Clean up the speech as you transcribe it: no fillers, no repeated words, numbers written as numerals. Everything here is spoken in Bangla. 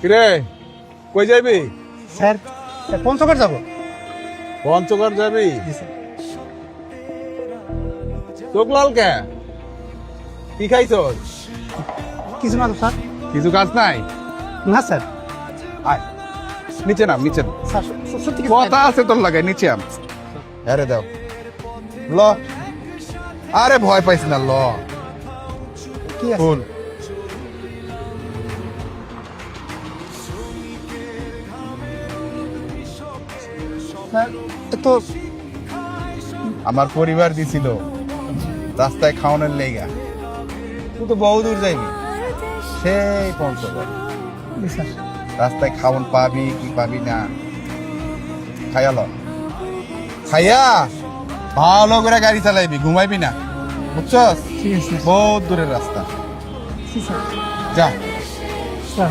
কিরে কই যাবি? স্যার পঞ্চগড় যাবো। পঞ্চগড় যাবি? জি স্যার। চোখ লাল কে? কি খাইছ? কিছু না তো স্যার। কিছু কাজ নাই? না স্যার। আয় নিচে নাম, নিচে নাম। স্যার সত্যি কিছু কথা আছে তোর লাগে, নিচে আম। আরে দাও ল। আরে ভয় পাইস না, ল। কি আছে ফুল স্যার? তো আমার পরিবার দিছিল রাস্তায় খাওয়ানোর লেগা। তুই তো বহু দূর যাইবি, সেই পঞ্চগড়। জি স্যার। রাস্তায় খাওয়ান পাবি কি পাবি না, খাইয়া ল। খাইয়া ভালো করে গাড়ি চালাইবি, ঘুমাইবি না, বুঝছস? ঠিক আছে স্যার। বহুত দূরের রাস্তা। জি স্যার। যা। স্যার